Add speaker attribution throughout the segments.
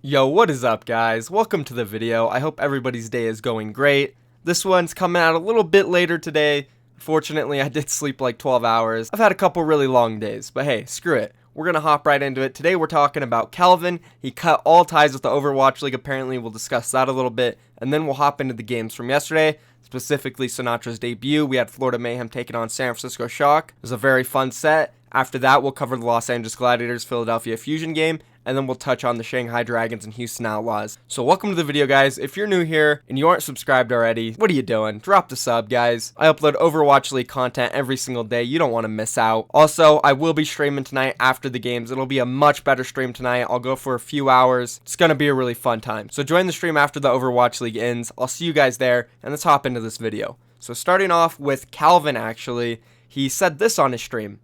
Speaker 1: Yo, what is up guys? Welcome to the video. I hope everybody's day is going great. This one's coming out a little bit later today. Fortunately, I did sleep like 12 hours. I've had a couple really long days, but hey, screw it. We're gonna hop right into it. Today we're talking about Calvin. He cut all ties with the Overwatch League apparently. We'll discuss that a little bit, and then we'll hop into the games from yesterday, specifically Sinatra's debut. We had Florida Mayhem taking on San Francisco Shock. It was a very fun set. After that, we'll cover the Los Angeles Gladiators Philadelphia Fusion game, and then we'll touch on the Shanghai Dragons and Houston Outlaws. So welcome to the video, guys. If you're new here and you aren't subscribed already, what are you doing? Drop the sub, guys. I upload Overwatch League content every single day. You don't want to miss out. Also, I will be streaming tonight after the games. It'll be a much better stream tonight. I'll go for a few hours. It's going to be a really fun time. So join the stream after the Overwatch League ends. I'll see you guys there, and let's hop into this video. So starting off with Calvin, actually, he said this on his stream.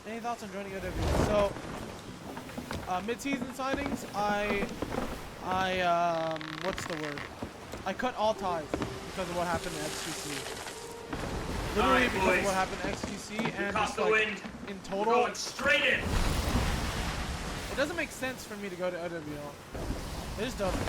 Speaker 2: Any thoughts on joining OW? So, mid-season signings, what's the word? I cut all ties because of what happened to XQC. Literally because of what happened to XQC, and just like, in total,
Speaker 3: going straight in.
Speaker 2: It doesn't make sense for me to go to OWL. It just doesn't.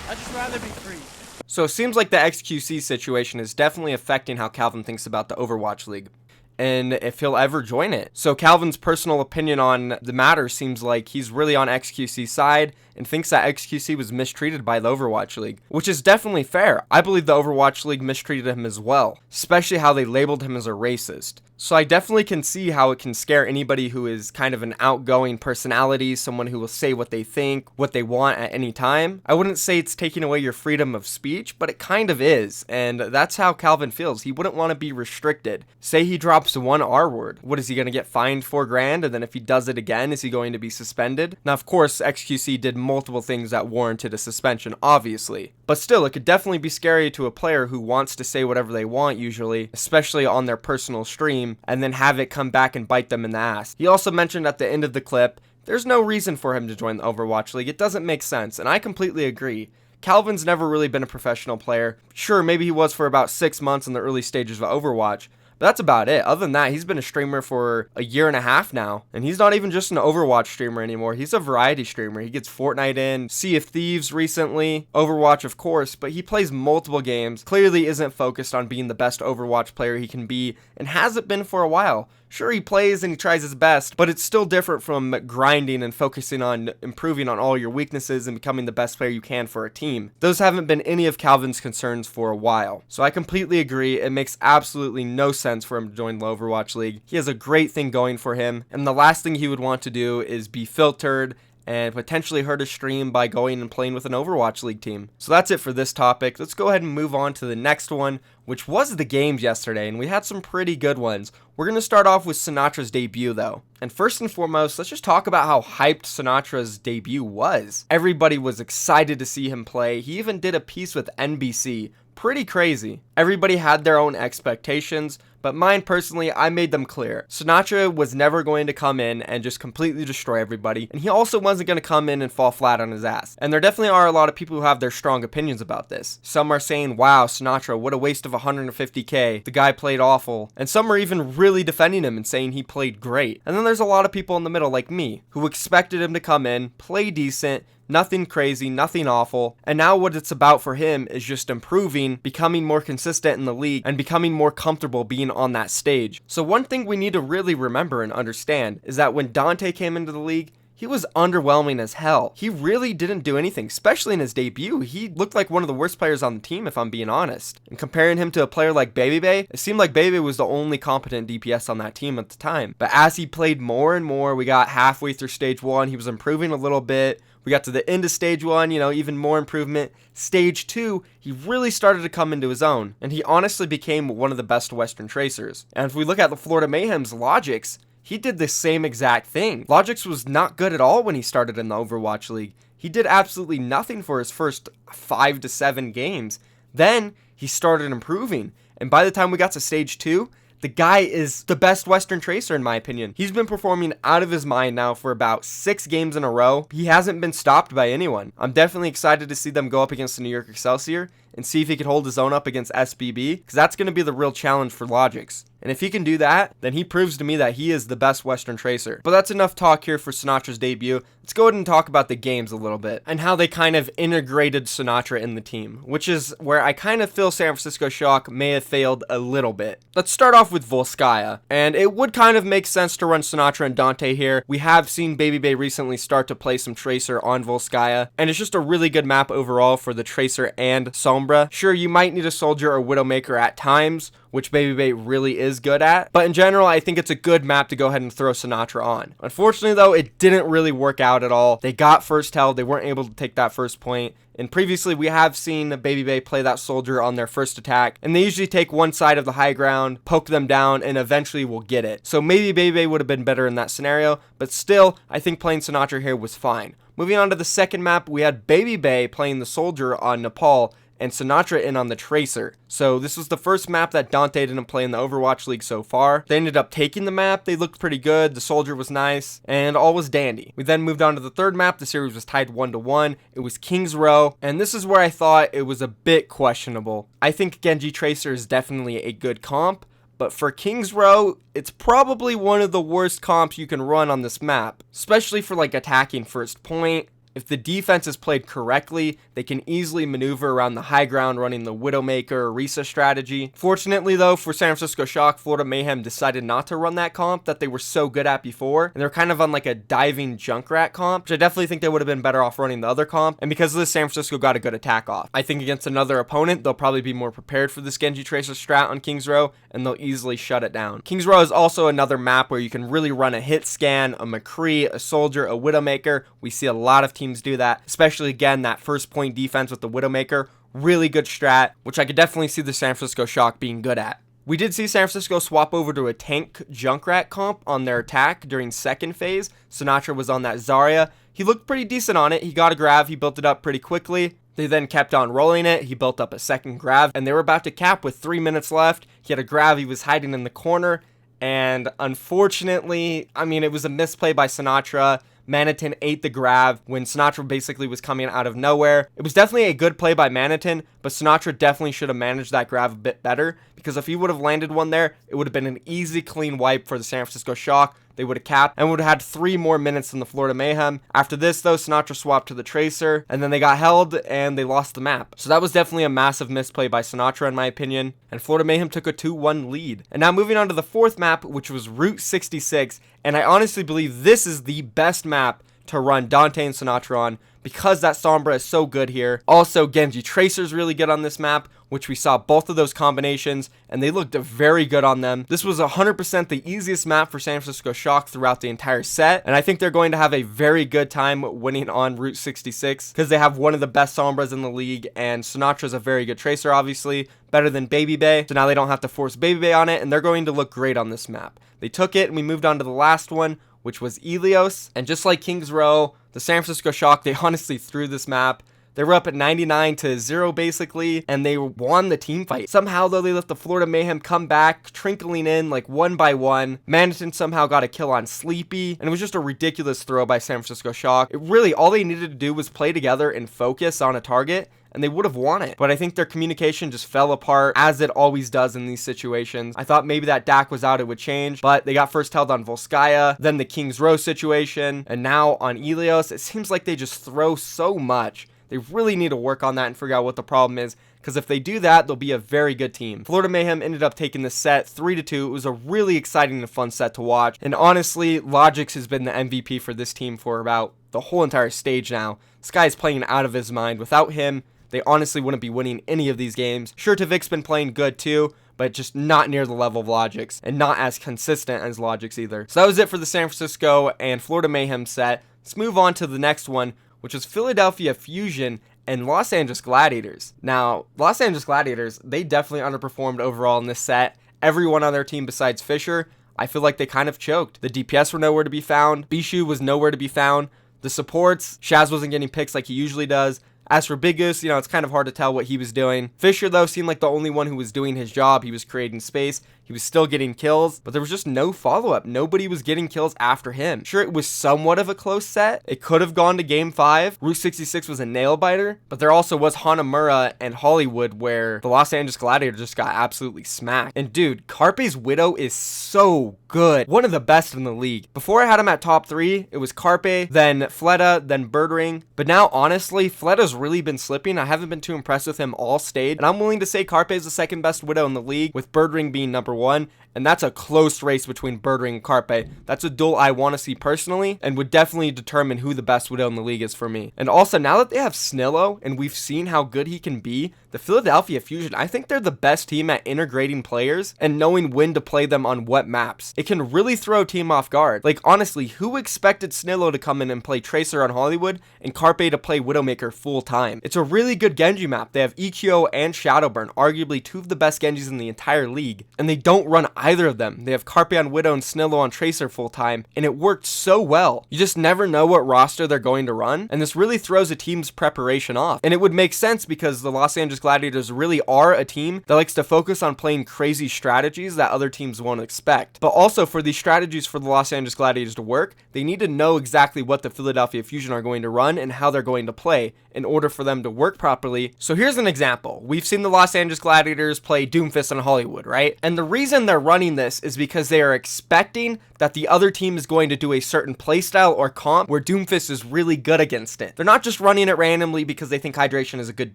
Speaker 2: I'd just rather be free.
Speaker 1: So it seems like the XQC situation is definitely affecting how Calvin thinks about the Overwatch League, and if he'll ever join it. So Calvin's personal opinion on the matter seems like he's really on XQC's side and thinks that XQC was mistreated by the Overwatch League, which is definitely fair. I believe the Overwatch League mistreated him as well, especially how they labeled him as a racist. So I definitely can see how it can scare anybody who is kind of an outgoing personality, someone who will say what they think, what they want at any time. I wouldn't say it's taking away your freedom of speech, but it kind of is, and that's how Calvin feels. He wouldn't want to be restricted. Say he drops one R word. What, is he going to get fined $4,000, and then if he does it again, is he going to be suspended? Now, of course, XQC did multiple things that warranted a suspension, obviously. But still, it could definitely be scary to a player who wants to say whatever they want usually, especially on their personal stream, and then have it come back and bite them in the ass. He also mentioned at the end of the clip, there's no reason for him to join the Overwatch League. It doesn't make sense, and I completely agree. Calvin's never really been a professional player. Sure, maybe he was for about 6 months in the early stages of Overwatch, but that's about it. Other than that, he's been a streamer for a year and a half now. And he's not even just an Overwatch streamer anymore. He's a variety streamer. He gets Fortnite in, Sea of Thieves recently, Overwatch of course, but he plays multiple games. Clearly isn't focused on being the best Overwatch player he can be, and hasn't been for a while. Sure, he plays and he tries his best, but it's still different from grinding and focusing on improving on all your weaknesses and becoming the best player you can for a team. Those haven't been any of Calvin's concerns for a while. So I completely agree. It makes absolutely no sense for him to join the Overwatch League. He has a great thing going for him, and the last thing he would want to do is be filtered and potentially hurt his stream by going and playing with an Overwatch League team. So that's it for this topic. Let's go ahead and move on to the next one, which was the games yesterday, and we had some pretty good ones. We're going to start off with Sinatra's debut though. And first and foremost, let's just talk about how hyped Sinatra's debut was. Everybody was excited to see him play. He even did a piece with NBC. Pretty crazy. Everybody had their own expectations, but mine personally, I made them clear. Sinatra was never going to come in and just completely destroy everybody, and he also wasn't going to come in and fall flat on his ass. And there definitely are a lot of people who have their strong opinions about this. Some are saying, wow, Sinatra, what a waste of 150K. The guy played awful. And some are even really defending him and saying he played great. And then there's a lot of people in the middle like me, who expected him to come in, play decent, nothing crazy, nothing awful, and now what it's about for him is just improving, becoming more consistent in the league, and becoming more comfortable being on that stage. So one thing we need to really remember and understand is that when Dante came into the league, he was underwhelming as hell. He really didn't do anything, especially in his debut. He looked like one of the worst players on the team, if I'm being honest. And comparing him to a player like Baby, it seemed like Baby was the only competent DPS on that team at the time. But as he played more and more, we got halfway through stage 1, he was improving a little bit. We got to the end of stage 1, even more improvement. Stage 2, he really started to come into his own, and he honestly became one of the best Western Tracers. And if we look at the Florida Mayhem's Logix, he did the same exact thing. Logix was not good at all when he started in the Overwatch League. He did absolutely nothing for his first 5 to 7 games. Then he started improving, and by the time we got to stage 2, the guy is the best Western Tracer in my opinion. He's been performing out of his mind now for about 6 games in a row. He hasn't been stopped by anyone. I'm definitely excited to see them go up against the New York Excelsior and see if he could hold his own up against SBB, because that's going to be the real challenge for Logix. And if he can do that, then he proves to me that he is the best Western Tracer. But that's enough talk here for Sinatra's debut. Let's go ahead and talk about the games a little bit and how they kind of integrated Sinatraa in the team, which is where I kind of feel San Francisco Shock may have failed a little bit. Let's start off with Volskaya, and it would kind of make sense to run Sinatraa and Dante here. We have seen BabyBay recently start to play some Tracer on Volskaya, and it's just a really good map overall for the Tracer and Sombra. Sure, you might need a Soldier or Widowmaker at times, which BabyBay really is good at, but in general, I think it's a good map to go ahead and throw Sinatraa on. Unfortunately, though, it didn't really work out at all. They got first held, they weren't able to take that first point, and previously we have seen BabyBay play that Soldier on their first attack, and they usually take one side of the high ground, poke them down, and eventually will get it. So maybe BabyBay would have been better in that scenario, but still, I think playing Sinatraa here was fine. Moving on to the second map, we had BabyBay playing the Soldier on Nepal, and Sinatraa in on the Tracer. So this was the first map that Dante didn't play in the Overwatch League so far. They ended up taking the map, they looked pretty good, the Soldier was nice, and all was dandy. We then moved on to the third map, the series was tied 1-1, it was King's Row, and this is where I thought it was a bit questionable. I think Genji Tracer is definitely a good comp, but for King's Row, it's probably one of the worst comps you can run on this map, especially for like attacking first point. If the defense is played correctly, they can easily maneuver around the high ground running the Widowmaker or Risa strategy. Fortunately though, for San Francisco Shock, Florida Mayhem decided not to run that comp that they were so good at before, and they're kind of on like a diving Junkrat comp, which I definitely think they would have been better off running the other comp, and because of this, San Francisco got a good attack off. I think against another opponent, they'll probably be more prepared for this Genji Tracer strat on King's Row, and they'll easily shut it down. King's Row is also another map where you can really run a hit scan, a McCree, a Soldier, a Widowmaker. We see a lot of teams do that, especially again that first point defense with the Widowmaker. Really good strat, which I could definitely see the San Francisco Shock being good at. We did see San Francisco swap over to a tank Junkrat comp on their attack during second phase. Sinatraa was on that Zarya. He looked pretty decent on it. He got a grav, he built it up pretty quickly. They then kept on rolling it. He built up a second grav, and they were about to cap with 3 minutes left. He had a grav, he was hiding in the corner, and unfortunately, I mean, it was a misplay by Sinatraa. Manitin ate the grav when Sinatraa basically was coming out of nowhere. It was definitely a good play by Manitin, but Sinatraa definitely should have managed that grav a bit better, because if he would have landed one there, it would have been an easy clean wipe for the San Francisco Shock. They would have capped and would have had 3 more minutes than the Florida Mayhem. After this though, Sinatraa swapped to the Tracer, and then they got held and they lost the map. So that was definitely a massive misplay by Sinatraa in my opinion, and Florida Mayhem took a 2-1 lead. And now moving on to the fourth map, which was Route 66, and I honestly believe this is the best map to run Dante and Sinatraa on, because that Sombra is so good here. Also, Genji Tracer's really good on this map, which we saw both of those combinations, and they looked very good on them. This was 100% the easiest map for San Francisco Shock throughout the entire set, and I think they're going to have a very good time winning on Route 66, because they have one of the best Sombras in the league, and Sinatra's a very good Tracer, obviously, better than BabyBay, so now they don't have to force BabyBay on it, and they're going to look great on this map. They took it, and we moved on to the last one, which was Ilios, and just like King's Row, the San Francisco Shock, they honestly threw this map. They were up at 99-0 basically, and they won the team fight. Somehow though, they let the Florida Mayhem come back, trickling in like one by one. Manitin somehow got a kill on Sleepy, and it was just a ridiculous throw by San Francisco Shock. It really, all they needed to do was play together and focus on a target, and they would have won it. But I think their communication just fell apart, as it always does in these situations. I thought maybe that Dak was out, it would change, but they got first held on Volskaya, then the King's Row situation, and now on Ilios. It seems like they just throw so much. They really need to work on that and figure out what the problem is, because if they do that, they'll be a very good team. Florida Mayhem ended up taking the set 3-2. It was a really exciting and fun set to watch, and honestly, Logix has been the MVP for this team for about the whole entire stage now. This guy's playing out of his mind. Without him, they honestly wouldn't be winning any of these games. Sure, Tavik's been playing good too, but just not near the level of Logix, and not as consistent as Logix either. So that was it for the San Francisco and Florida Mayhem set. Let's move on to the next one, which was Philadelphia Fusion and Los Angeles Gladiators. Now, Los Angeles Gladiators, they definitely underperformed overall in this set. Everyone on their team besides Fisher, I feel like they kind of choked. The DPS were nowhere to be found. Bishu was nowhere to be found. The supports, Shaz wasn't getting picks like he usually does. As for Big Goose, it's kind of hard to tell what he was doing. Fisher, though, seemed like the only one who was doing his job. He was creating space. He was still getting kills, but there was just no follow-up. Nobody was getting kills after him. Sure, it was somewhat of a close set. It could have gone to game 5. Route 66 was a nail-biter, but there also was Hanamura and Hollywood where the Los Angeles Gladiators just got absolutely smacked. And dude, Carpe's Widow is so good. One of the best in the league. Before I had him at top 3, it was Carpe, then Fleta, then Birdring. But now, honestly, Fleta's really been slipping. I haven't been too impressed with him all stage. And I'm willing to say Carpe is the second best Widow in the league, with Birdring being number 1. And that's a close race between Birdring and Carpe. That's a duel I want to see personally, and would definitely determine who the best Widow in the league is for me. And also, now that they have Snillo, and we've seen how good he can be, the Philadelphia Fusion, I think they're the best team at integrating players and knowing when to play them on what maps. It can really throw a team off guard. Like, honestly, who expected Snillo to come in and play Tracer on Hollywood and Carpe to play Widowmaker full time? It's a really good Genji map. They have EQO and Shadowburn, arguably 2 of the best Genjis in the entire league, and they don't run either of them. They have Carpe on Widow and Snillo on Tracer full time, and it worked so well. You just never know what roster they're going to run, and this really throws a team's preparation off. And it would make sense because the Los Angeles Gladiators really are a team that likes to focus on playing crazy strategies that other teams won't expect. But also, for these strategies for the Los Angeles Gladiators to work, they need to know exactly what the Philadelphia Fusion are going to run and how they're going to play in order for them to work properly. So here's an example. We've seen the Los Angeles Gladiators play Doomfist on Hollywood, right? And the reason they're running this is because they are expecting that the other team is going to do a certain playstyle or comp where Doomfist is really good against it. They're not just running it randomly because they think Hydration is a good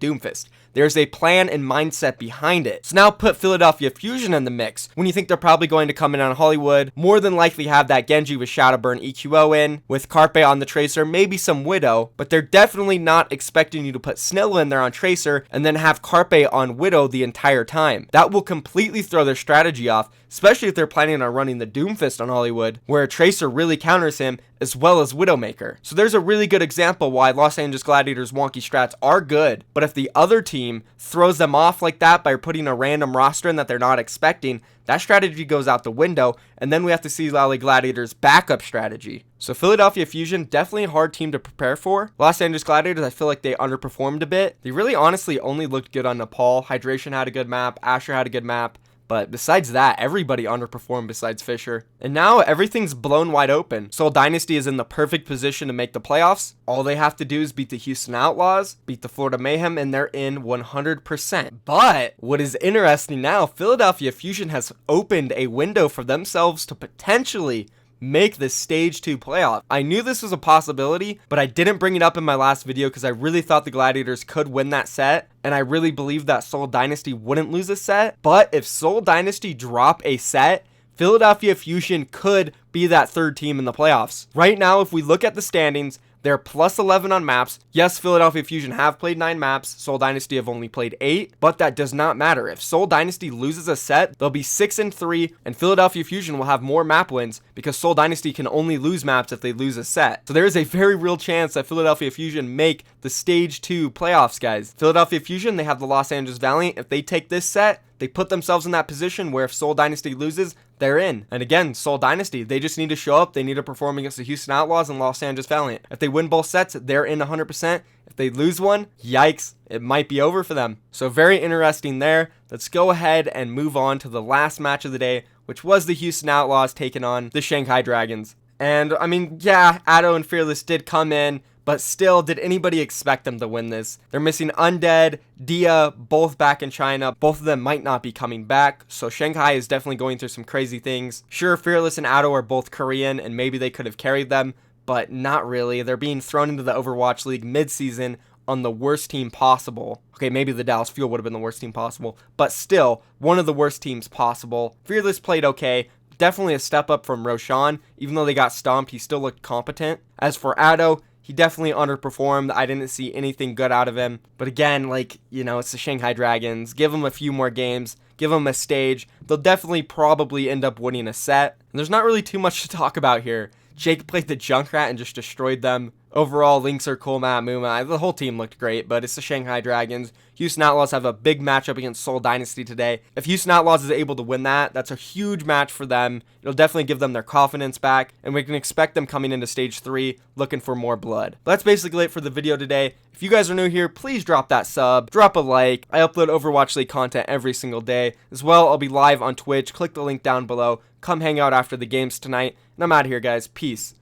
Speaker 1: Doomfist. There's a plan and mindset behind it. So now put Philadelphia Fusion in the mix. When you think they're probably going to come in on Hollywood, more than likely have that Genji with Shadowburn EQO in, with Carpe on the Tracer, maybe some Widow, but they're definitely not expecting you to put Snilla in there on Tracer and then have Carpe on Widow the entire time. That will completely throw their strategy off, especially if they're planning on running the Doomfist on Hollywood, where a Tracer really counters him, as well as Widowmaker. So there's a really good example why Los Angeles Gladiators wonky strats are good, but if the other team throws them off like that by putting a random roster in that they're not expecting, that strategy goes out the window, and then we have to see LA Gladiators' backup strategy. So Philadelphia Fusion, definitely a hard team to prepare for. Los Angeles Gladiators, I feel like they underperformed a bit. They really honestly only looked good on Nepal. Hydration had a good map, Asher had a good map, but besides that, everybody underperformed besides Fisher. And now everything's blown wide open. Seoul Dynasty is in the perfect position to make the playoffs. All they have to do is beat the Houston Outlaws, beat the Florida Mayhem, and they're in 100%. But what is interesting now, Philadelphia Fusion has opened a window for themselves to potentially make the stage 2 playoff. I knew this was a possibility, but I didn't bring it up in my last video because I really thought the Gladiators could win that set, and I really believed that Seoul Dynasty wouldn't lose a set. But if Seoul Dynasty drop a set, Philadelphia Fusion could be that 3rd team in the playoffs. Right now, if we look at the standings, they're plus 11 on maps. Yes, Philadelphia Fusion have played 9 maps. Seoul Dynasty have only played 8, but that does not matter. If Seoul Dynasty loses a set, they'll be 6-3, and Philadelphia Fusion will have more map wins because Seoul Dynasty can only lose maps if they lose a set. So there is a very real chance that Philadelphia Fusion make the stage 2 playoffs, guys. Philadelphia Fusion, they have the Los Angeles Valiant. If they take this set, they put themselves in that position where if Seoul Dynasty loses, they're in. And again, Seoul Dynasty, they just need to show up. They need to perform against the Houston Outlaws and Los Angeles Valiant. If they win both sets, they're in 100%. If they lose one, yikes, it might be over for them. So very interesting there. Let's go ahead and move on to the last match of the day, which was the Houston Outlaws taking on the Shanghai Dragons. And I mean, yeah, Addo and Fearless did come in, but still, did anybody expect them to win this? They're missing Undead, Dia, both back in China. Both of them might not be coming back, so Shanghai is definitely going through some crazy things. Sure, Fearless and Addo are both Korean, and maybe they could have carried them, but not really. They're being thrown into the Overwatch League mid-season on the worst team possible. Okay, maybe the Dallas Fuel would have been the worst team possible, but still, one of the worst teams possible. Fearless played okay. Definitely a step up from Roshan. Even though they got stomped, he still looked competent. As for Addo, he definitely underperformed. I didn't see anything good out of him. But again, like, you know, it's the Shanghai Dragons. Give them a few more games. Give them a stage. They'll definitely probably end up winning a set. And there's not really too much to talk about here. Jake played the Junkrat and just destroyed them. Overall, Lynx are cool, Matt, Muma. The whole team looked great, but it's the Shanghai Dragons. Houston Outlaws have a big matchup against Seoul Dynasty today. If Houston Outlaws is able to win that, that's a huge match for them. It'll definitely give them their confidence back, and we can expect them coming into Stage 3 looking for more blood. But that's basically it for the video today. If you guys are new here, please drop that sub, drop a like. I upload Overwatch League content every single day. As well, I'll be live on Twitch. Click the link down below. Come hang out after the games tonight. And I'm out of here, guys. Peace.